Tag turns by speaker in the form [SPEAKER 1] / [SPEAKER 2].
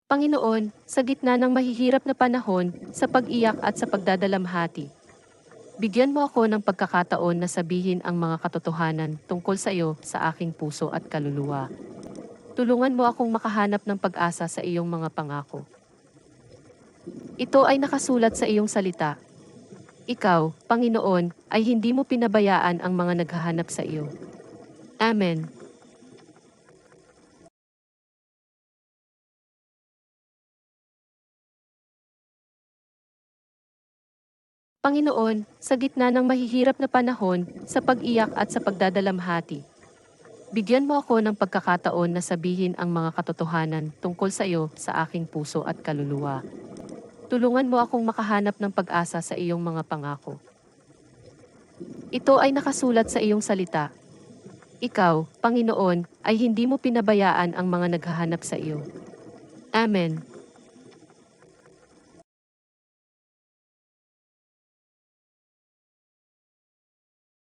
[SPEAKER 1] Panginoon, sa gitna ng mahihirap na panahon, sa pag-iyak at sa pagdadalamhati, bigyan mo ako ng pagkakataon na sabihin ang mga katotohanan tungkol sa iyo sa aking puso at kaluluwa. Tulungan mo akong makahanap ng pag-asa sa iyong mga pangako. Ito ay nakasulat sa iyong salita. Ikaw, Panginoon, ay hindi mo pinabayaan ang mga naghahanap sa iyo. Amen. Panginoon, sa gitna ng mahihirap na panahon, sa pag-iyak at sa pagdadalamhati, bigyan mo ako ng pagkakataon na sabihin ang mga katotohanan tungkol sa iyo sa aking puso at kaluluwa. Tulungan mo akong makahanap ng pag-asa sa iyong mga pangako. Ito ay nakasulat sa iyong salita. Ikaw, Panginoon, ay hindi mo pinabayaan ang mga naghahanap sa iyo. Amen.